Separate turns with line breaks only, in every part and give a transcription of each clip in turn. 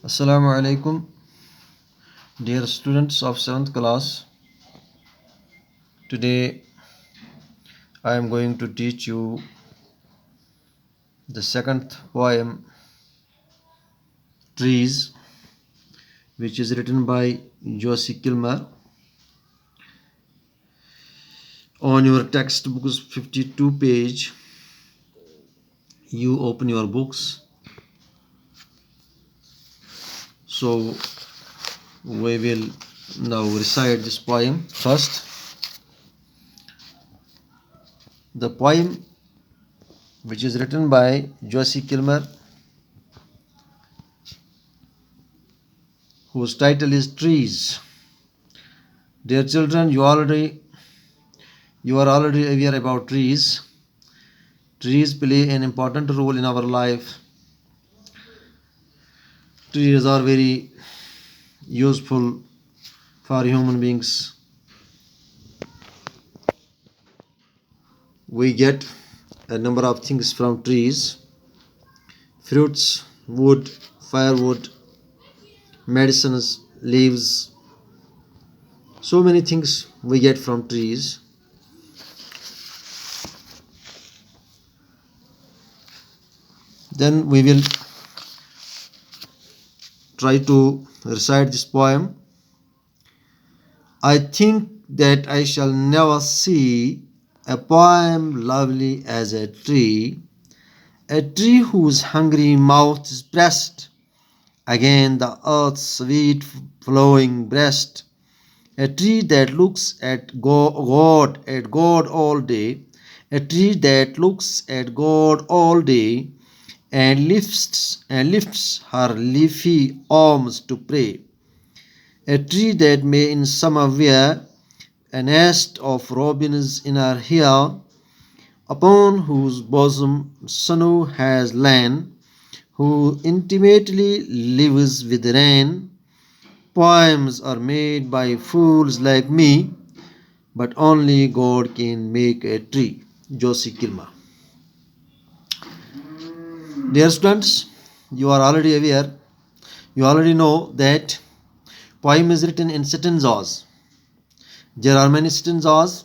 Assalamu alaikum, dear students of 7th class. Today I am going to teach you the second poem, Trees, which is written by Josie Kilmer. On your textbook's 52 page, you open your books. So we will now recite this poem first. The poem, which is written by Josie Kilmer, whose title is Trees. Dear children, you are already aware about trees. Trees play an important role in our life. Trees are very useful for human beings. We get a number of things from trees: fruits, wood, firewood, medicines, leaves. So many things we get from trees. Then we will try to recite this poem. I think that I shall never see a poem lovely as a tree whose hungry mouth is pressed against the earth's sweet flowing breast, a tree that looks at God all day, a tree that looks at God all day and lifts her leafy arms to pray, a tree that may in summer wear a nest of robins in her hair, upon whose bosom snow has lain, who intimately lives with rain. Poems are made by fools like me, but only God can make a tree. Josie Kilmer. Dear students, you are already aware, you already know that poem is written in stanzas. There are many stanzas,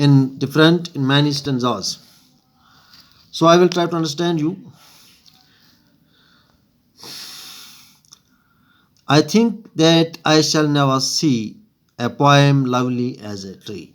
in many stanzas. So I will try to understand you. I think that I shall never see a poem lovely as a tree.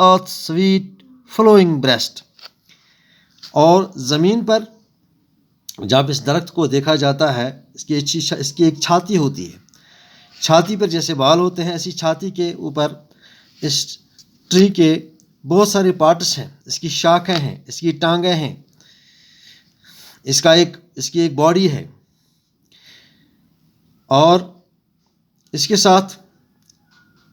earth's sweet flowing breast. اور زمین پر جب اس درخت کو دیکھا جاتا ہے اس کی ایک چھاتی ہوتی ہے. چھاتی پر جیسے بال ہوتے ہیں ایسی چھاتی کے اوپر اس ٹری کے بہت سارے پارٹس ہیں. اس کی شاخیں ہیں, اس کی ٹانگیں ہیں, اس کی ایک باڈی ہے. اور اس کے ساتھ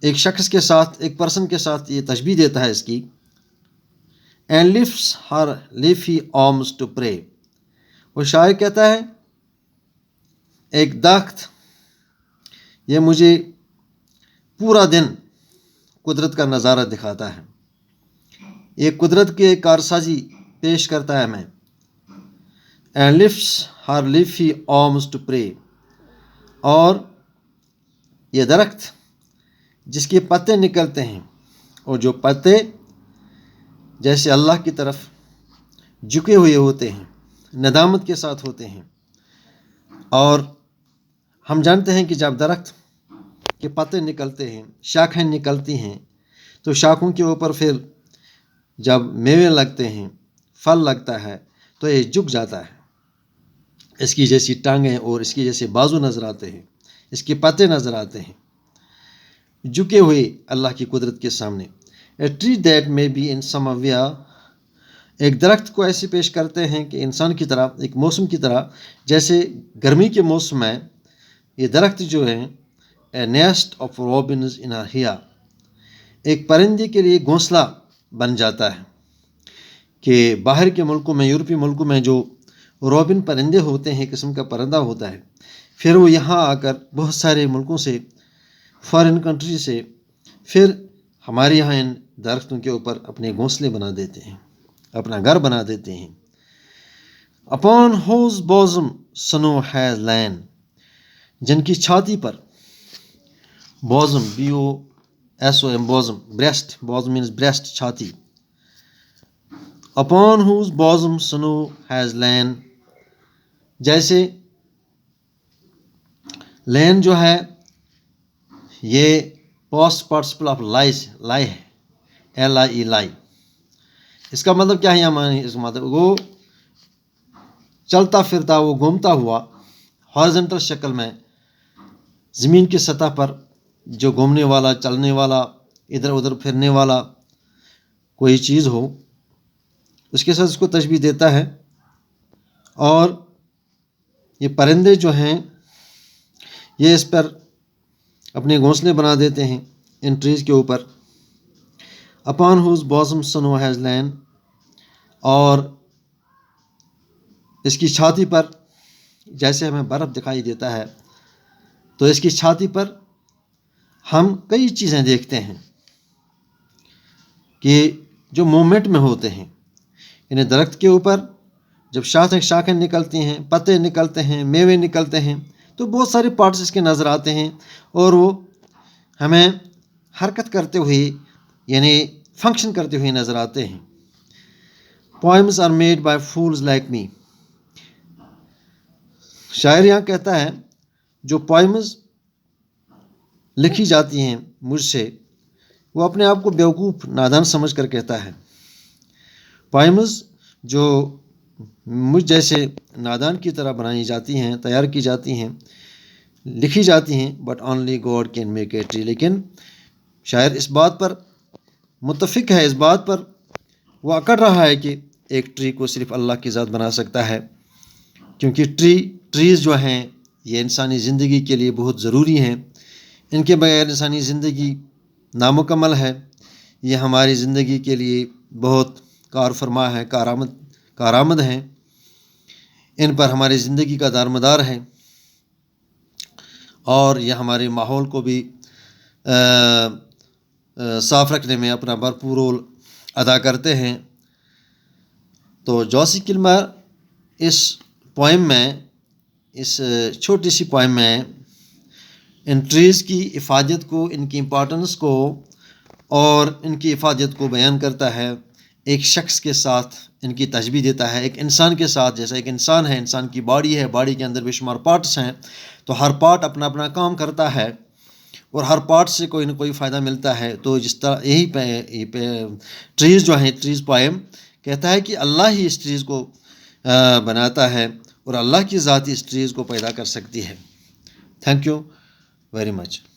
ایک شخص کے ساتھ, ایک پرسن کے ساتھ یہ تشبیہ دیتا ہے اس کی. and lifts her leafy arms to pray. وہ شاعر کہتا ہے ایک درخت یہ مجھے پورا دن قدرت کا نظارہ دکھاتا ہے, یہ قدرت کی ایک کارسازی پیش کرتا ہے ہمیں. and lifts her leafy arms to pray. اور یہ درخت جس کے پتے نکلتے ہیں اور جو پتے جیسے اللہ کی طرف جھکے ہوئے ہوتے ہیں, ندامت کے ساتھ ہوتے ہیں. اور ہم جانتے ہیں کہ جب درخت کے پتے نکلتے ہیں, شاخیں نکلتی ہیں, تو شاخوں کے اوپر پھر جب میوے لگتے ہیں, پھل لگتا ہے, تو یہ جھک جاتا ہے. اس کی جیسی ٹانگیں اور اس کی جیسے بازو نظر آتے ہیں, اس کے پتے نظر آتے ہیں, جھکے ہوئے اللہ کی قدرت کے سامنے. A tree that may be in summer where, ایک درخت کو ایسے پیش کرتے ہیں کہ انسان کی طرح, ایک موسم کی طرح, جیسے گرمی کے موسم میں یہ درخت جو ہے a nest of robins in her hair, ایک پرندے کے لیے گھونسلہ بن جاتا ہے. کہ باہر کے ملکوں میں, یورپی ملکوں میں جو روبن پرندے ہوتے ہیں, قسم کا پرندہ ہوتا ہے, پھر وہ یہاں آ کر بہت سارے ملکوں سے, فارن کنٹری سے, پھر ہمارے یہاں ان درختوں کے اوپر اپنے گھونسلے بنا دیتے ہیں, اپنا گھر بنا دیتے ہیں. upon whose bosom snow has lain, جن کی چھاتی پر, bosom BOSOM bosom, breast, bosom means breast, چھاتی. upon whose bosom snow has lain, جیسے لین جو ہے یہ پاسٹ پارٹیسپل آف لائی ہے, LIE لائی. اس کا مطلب کیا ہے یہاں؟ اس کا مطلب وہ چلتا پھرتا, وہ گھومتا ہوا ہارزنٹل شکل میں زمین کی سطح پر جو گھومنے والا, چلنے والا, ادھر ادھر پھرنے والا کوئی چیز ہو, اس کے ساتھ اس کو تشبیہ دیتا ہے. اور یہ پرندے جو ہیں یہ اس پر اپنے گھونسلے بنا دیتے ہیں ان ٹریز کے اوپر. upon whose bosom snow has lain, اور اس کی چھاتی پر جیسے ہمیں برف دکھائی دیتا ہے, تو اس کی چھاتی پر ہم کئی چیزیں دیکھتے ہیں کہ جو موومنٹ میں ہوتے ہیں. یعنی درخت کے اوپر جب شاخیں نکلتی ہیں, پتے نکلتے ہیں, میوے نکلتے ہیں, تو بہت سارے پارٹس اس کے نظر آتے ہیں اور وہ ہمیں حرکت کرتے ہوئے, یعنی فنکشن کرتے ہوئے نظر آتے ہیں. poems are made by fools like me. شاعر یہاں کہتا ہے جو پوئمز لکھی جاتی ہیں مجھ سے, وہ اپنے آپ کو بیوقوف, نادان سمجھ کر کہتا ہے. پوئمز جو مجھ جیسے نادان کی طرح بنائی جاتی ہیں, تیار کی جاتی ہیں, لکھی جاتی ہیں, but only God can make a tree. لیکن شاعر اس بات پر متفق ہے, اس بات پر وہ اکڑ رہا ہے کہ ایک ٹری کو صرف اللہ کی ذات بنا سکتا ہے, کیونکہ ٹریز جو ہیں یہ انسانی زندگی کے لیے بہت ضروری ہیں. ان کے بغیر انسانی زندگی نامکمل ہے. یہ ہماری زندگی کے لیے بہت کار فرما ہے, کارآمد ہیں. ان پر ہماری زندگی کا دارمدار ہے اور یہ ہمارے ماحول کو بھی صاف رکھنے میں اپنا بھرپور رول ادا کرتے ہیں. تو جوسی کلمر اس پوئم میں, اس چھوٹی سی پوئم میں ان ٹریز کی افادیت کو, ان کی امپورٹنس کو اور ان کی افادیت کو بیان کرتا ہے. ایک شخص کے ساتھ ان کی تشبیہ دیتا ہے, ایک انسان کے ساتھ. جیسا ایک انسان ہے, انسان کی باڈی ہے, باڈی کے اندر بے شمار پارٹس ہیں, تو ہر پارٹ اپنا اپنا کام کرتا ہے اور ہر پارٹ سے کوئی نہ کوئی فائدہ ملتا ہے. تو جس طرح یہی ٹریز جو ہیں ٹریز پوئم کہتا ہے کہ اللہ ہی اس ٹریز کو بناتا ہے اور اللہ کی ذات اس ٹریز کو پیدا کر سکتی ہے. Thank you very much.